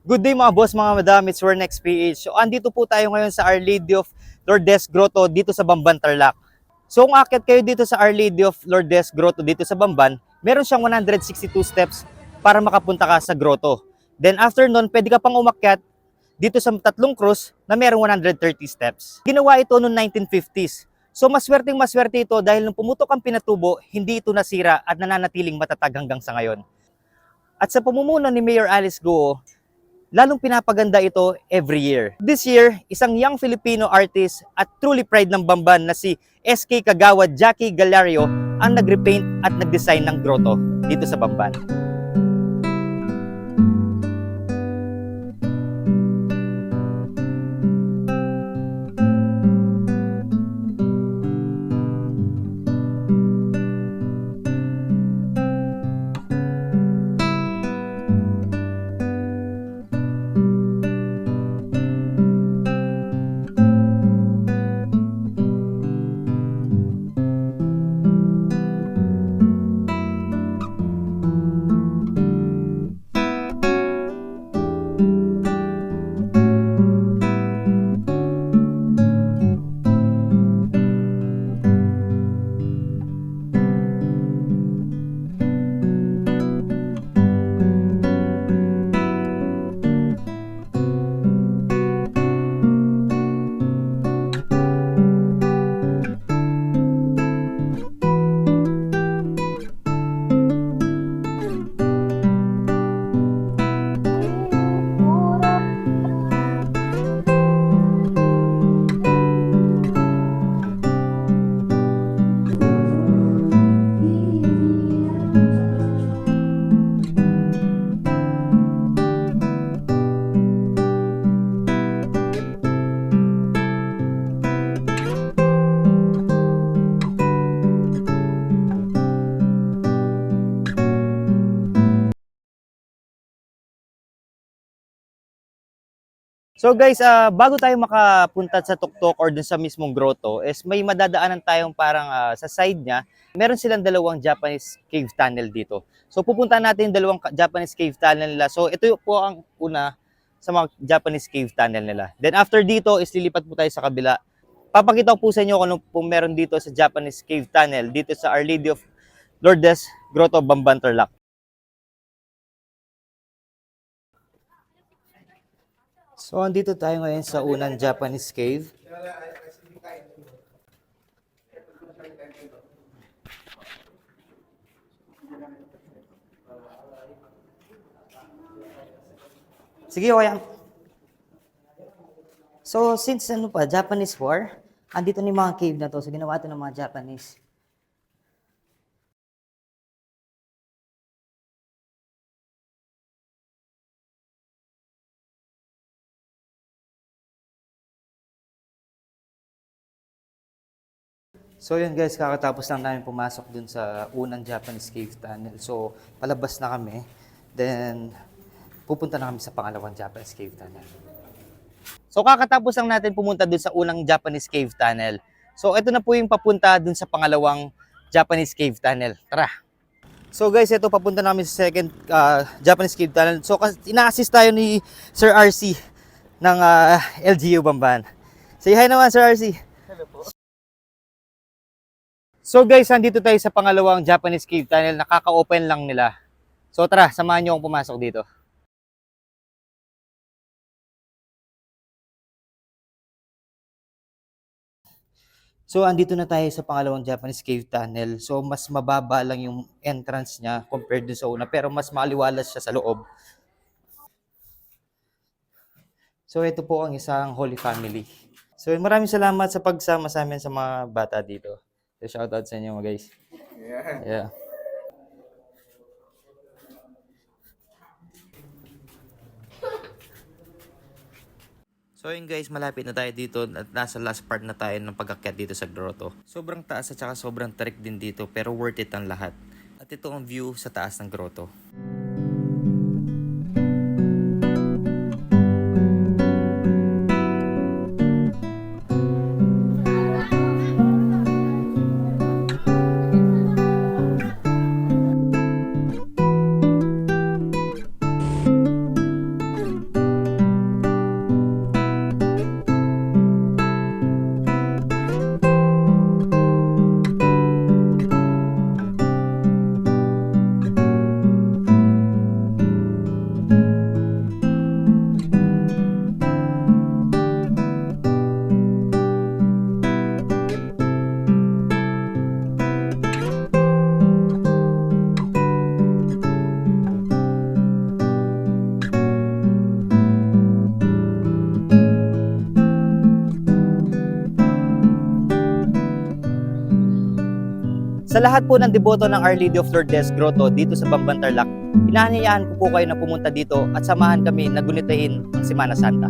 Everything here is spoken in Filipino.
Good day mga boss, mga madam, it's Wernex PH. So andito po tayo ngayon sa Our Lady of Lourdes Grotto dito sa Bamban, Tarlac. So kung aakyat kayo dito sa Our Lady of Lourdes Grotto dito sa Bamban, meron siyang 162 steps para makapunta ka sa grotto. Then after nun, pwede ka pang umakyat dito sa tatlong cross na merong 130 steps. Ginawa ito noong 1950s. So maswerte ito dahil nung pumutok ang pinatubo, hindi ito nasira at nananatiling matatag hanggang sa ngayon. At sa pamumuno ni Mayor Alice Guo, lalong pinapaganda ito every year. This year, isang young Filipino artist at truly pride ng Bamban na si SK Kagawad Jackie Galario ang nag-repaint at nag-design ng grotto dito sa Bamban. So guys, bago tayo makapunta sa tuktok or dun sa mismong grotto, is may madadaanan tayong parang sa side niya, meron silang dalawang Japanese cave tunnel dito. So pupunta natin yung dalawang Japanese cave tunnel nila. So ito po ang una sa mga Japanese cave tunnel nila. Then after dito is lilipat po tayo sa kabila. Papakita ko po sa inyo kung ano po meron dito sa Japanese cave tunnel dito sa Our Lady of Lourdes Grotto, Bamban, Tarlac. So, andito tayo ngayon sa unang Japanese cave. Sige, okay. So, since Japanese war, andito ni mga cave na to. So, ginawa ito ng mga Japanese. So yun guys, kakatapos lang namin pumasok dun sa unang Japanese cave tunnel. So palabas na kami. Then pupunta na kami sa pangalawang Japanese cave tunnel. So kakatapos lang natin pumunta dun sa unang Japanese cave tunnel. So ito na po yung papunta dun sa pangalawang Japanese cave tunnel. Tara! So guys, ito papunta namin sa second Japanese cave tunnel. So ina-assist tayo ni Sir RC ng LGU Bamban. Say hi naman Sir RC. So guys, andito tayo sa pangalawang Japanese cave tunnel. Nakaka-open lang nila. So tara, samahan nyo akong pumasok dito. So andito na tayo sa pangalawang Japanese cave tunnel. So mas mababa lang yung entrance niya compared dun sa una. Pero mas maliwalas siya sa loob. So ito po ang isang Holy Family. So maraming salamat sa pagsama sa amin sa mga bata dito. So shoutout sa inyo mga guys. Yeah. So yun guys, malapit na tayo dito at nasa last part na tayo ng pag-akyat dito sa grotto. Sobrang taas at saka sobrang tarik din dito pero worth it ang lahat. At ito ang view sa taas ng grotto. Sa lahat po ng deboto ng Our Lady of Lourdes Grotto dito sa Bamban Tarlac, inaanyayahan ko po kayo na pumunta dito at samahan kami na gunitahin ang Semana Santa.